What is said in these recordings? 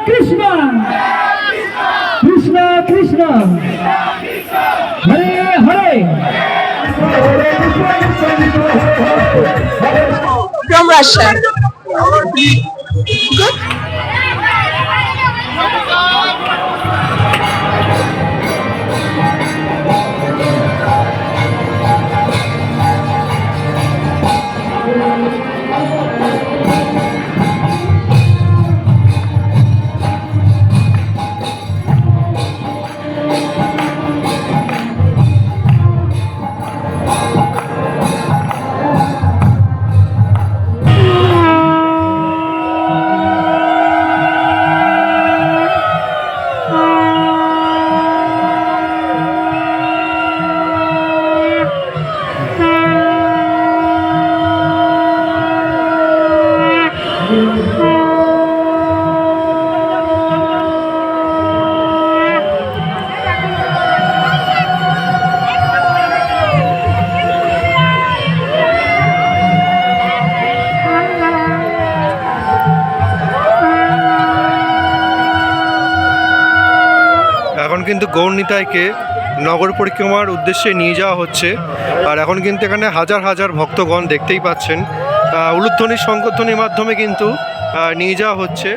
Krishna Krishna Krishna Hare Hare From Russia. Good. এখন কিন্তু গৌর নিতাইকে নগর পরিক্রমার উদ্দেশ্যে নিয়ে যাওয়া হচ্ছে। আর এখন কিন্তু এখানে হাজার হাজার ভক্তগণ দেখতেই পাচ্ছেন, উলুধ্বনি শঙ্খধ্বনির মাধ্যমে কিন্তু নিয়ে যাওয়া হচ্ছে।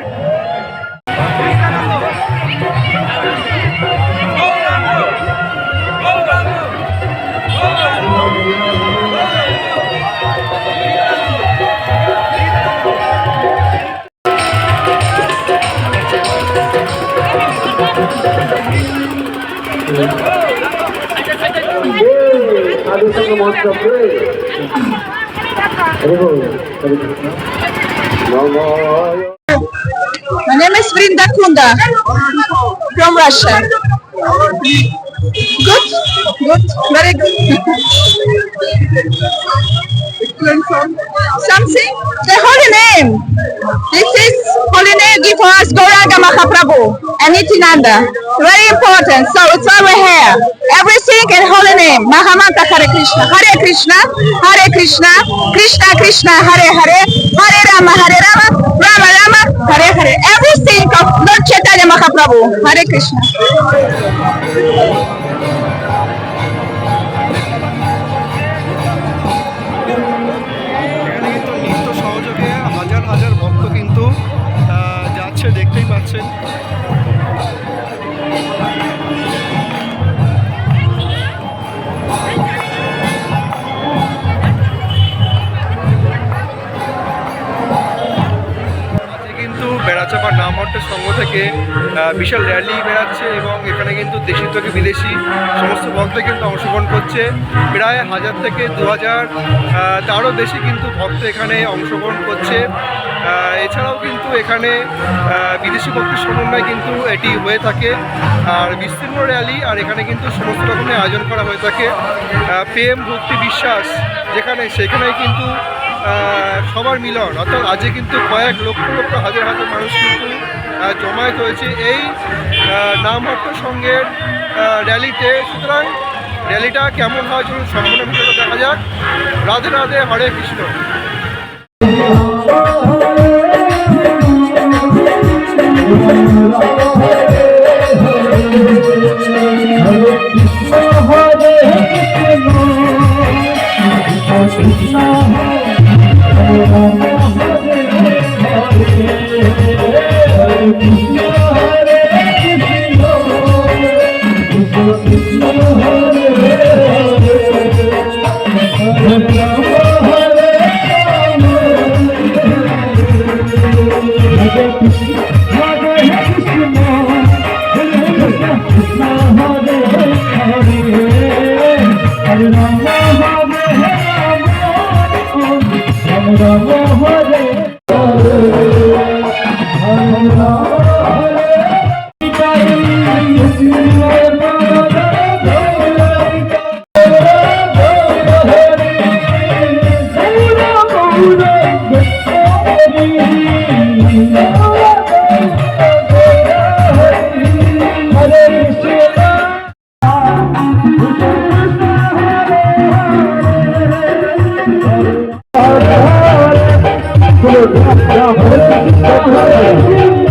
My name is Vrinda Kunda from Russia. Good, good, very good. Something? The holy name. This is holy name given for us Gauranga Mahaprabhu and Nityananda. Very important. So it's over here. Everything in holy name. Mahamanta Hare Krishna. Hare Krishna. Hare Krishna. Krishna Krishna. Hare Hare. Hare Rama. Hare Rama. Rama Rama. Hare Hare. Everything of Lord Chaitanya Mahaprabhu. Hare Krishna. এখানে কিন্তু নিত্য সহযোগে হাজার হাজার ভক্ত কিন্তু যাচ্ছে, দেখতেই পাচ্ছেন। কিন্তু বেড়াচাপা নামহট্টের সংঘ থেকে বিশাল র্যালি বেড়াচ্ছে এবং এখানে কিন্তু দেশি থেকে বিদেশি সমস্ত ভক্ত কিন্তু অংশগ্রহণ করছে। প্রায় 1000 থেকে 2000 তারও বেশি কিন্তু ভক্ত এখানে অংশগ্রহণ করছে। এছাড়াও কিন্তু এখানে বিদেশি ভক্তের সমন্বয় কিন্তু এটি হয়ে থাকে। আর বিস্তীর্ণ র্যালি, আর এখানে কিন্তু সমস্ত রকমের আয়োজন করা হয়ে থাকে। প্রেম ভক্তি বিশ্বাস সেখানেই কিন্তু সবার মিলন, অর্থাৎ আজকে কিন্তু কয়েক লক্ষ লক্ষ হাজার হাজার মানুষ কিন্তু জমায়েত হয়েছে এই নামহট্ট সংঘের র্যালিতে। সুতরাং র্যালিটা কেমন হয় চলুন সম্পূর্ণ ভিডিওটা দেখা যাক। রাধে রাধে, হরে কৃষ্ণ।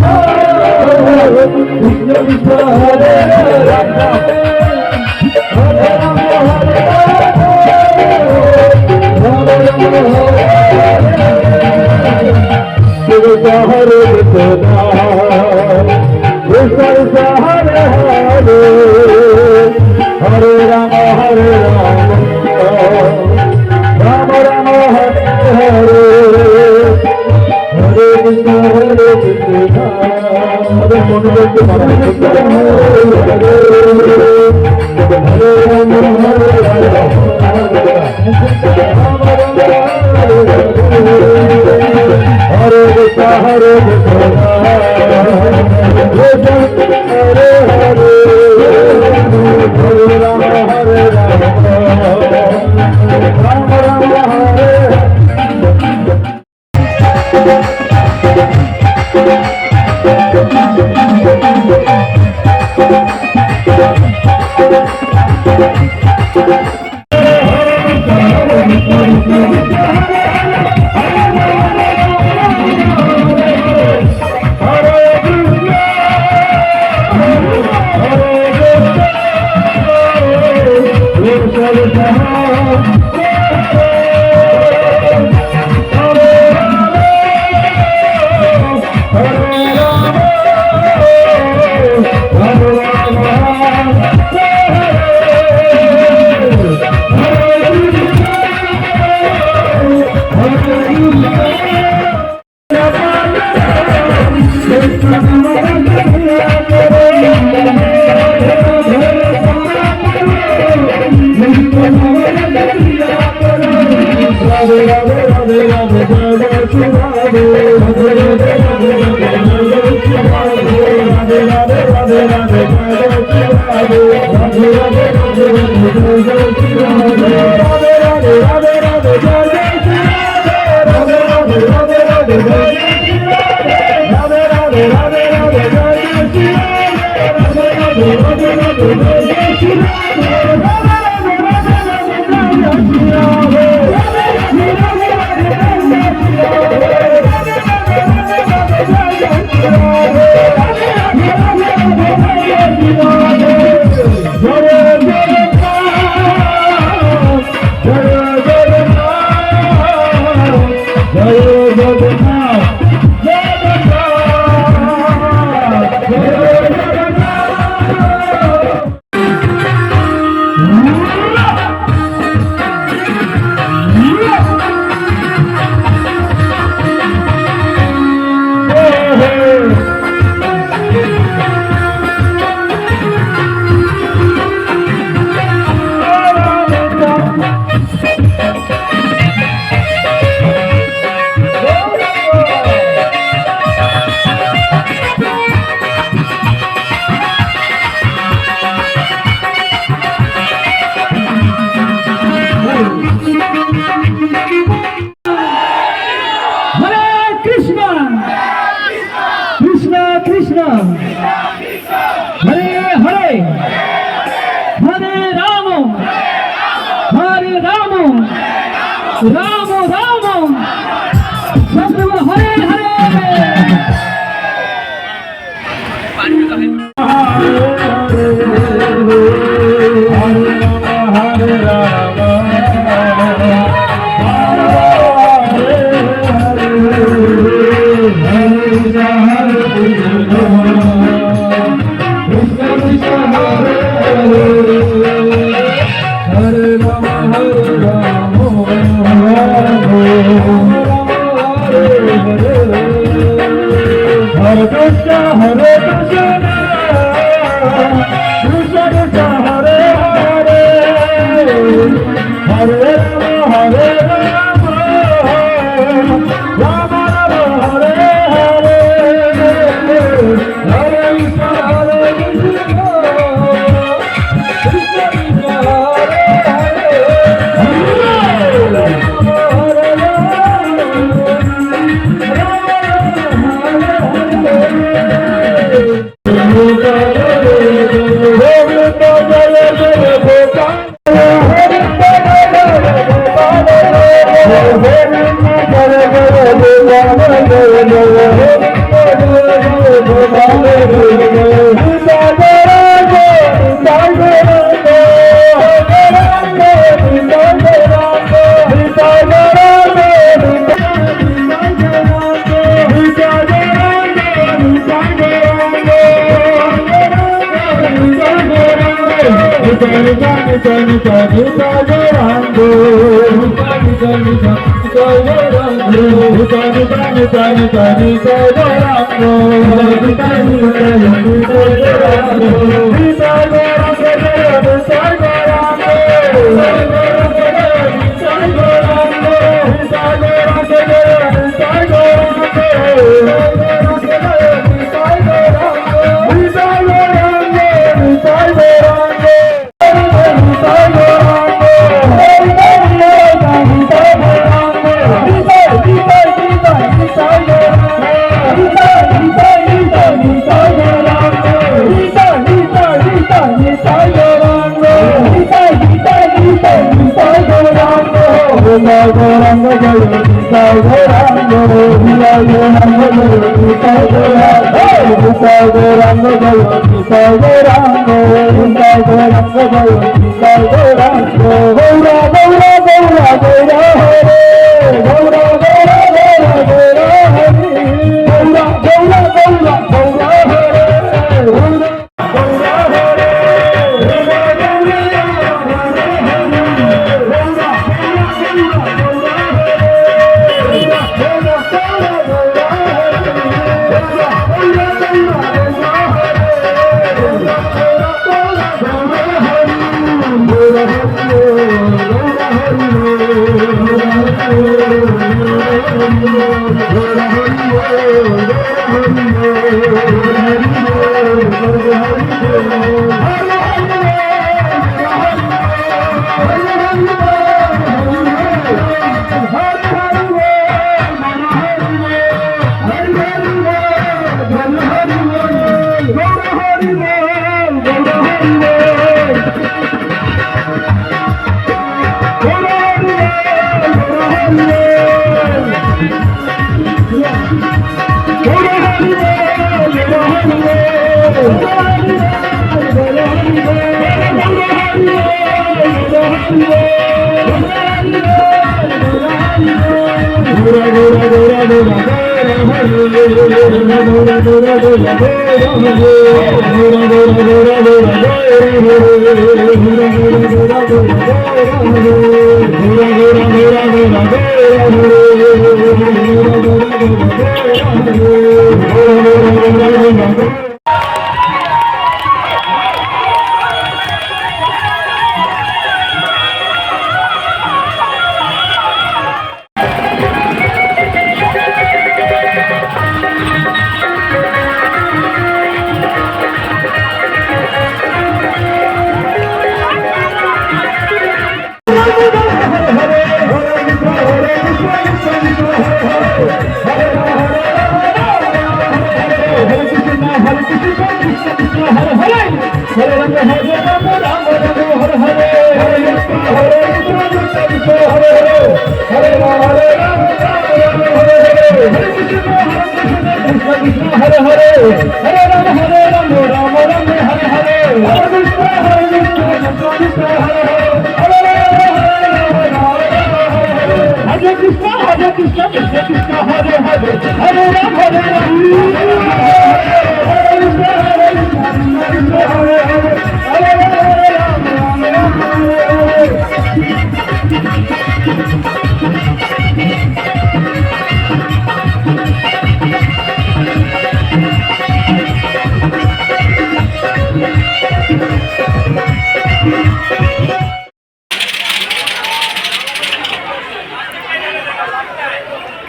Hare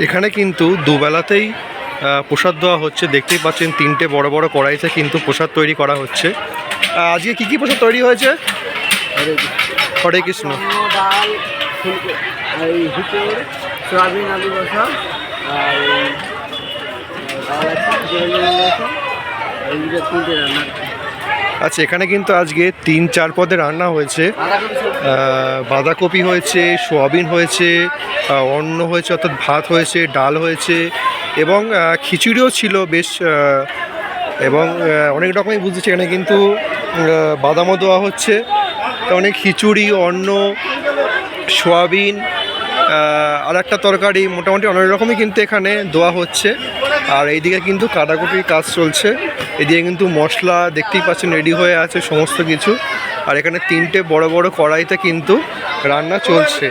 এখানে কিন্তু দুবেলাতেই প্রসাদ দেওয়া হচ্ছে। দেখতেই পাচ্ছেন তিনটে বড় বড় কড়াইতে কিন্তু প্রসাদ তৈরি করা হচ্ছে। আজকে কি কি প্রসাদ তৈরি হয়েছে? হরে কৃষ্ণ। ডাল, সয়াবিন আলু বসা আর ডাল আছে, তিনটে রান্না। আচ্ছা, এখানে কিন্তু আজকে 3-4 পদে রান্না হয়েছে। বাঁধাকপি হয়েছে, সোয়াবিন হয়েছে, অন্ন হয়েছে অর্থাৎ ভাত হয়েছে, ডাল হয়েছে এবং খিচুড়িও ছিল বেশ, এবং অনেক রকমই বুঝেছি। এখানে কিন্তু বাদামও দেওয়া হচ্ছে। তো অনেক খিচুড়ি, অন্ন, সোয়াবিন আর একটা তরকারি, মোটামুটি অনেক রকমই কিন্তু এখানে দেওয়া হচ্ছে। আর এইদিকে কিন্তু কাটাকুটির কাজ চলছে। এদিকে কিন্তু মশলা দেখতেই পাচ্ছেন রেডি হয়ে আছে সমস্ত কিছু। আর এখানে 3টে বড় বড় কড়াইতে কিন্তু রান্না চলছে।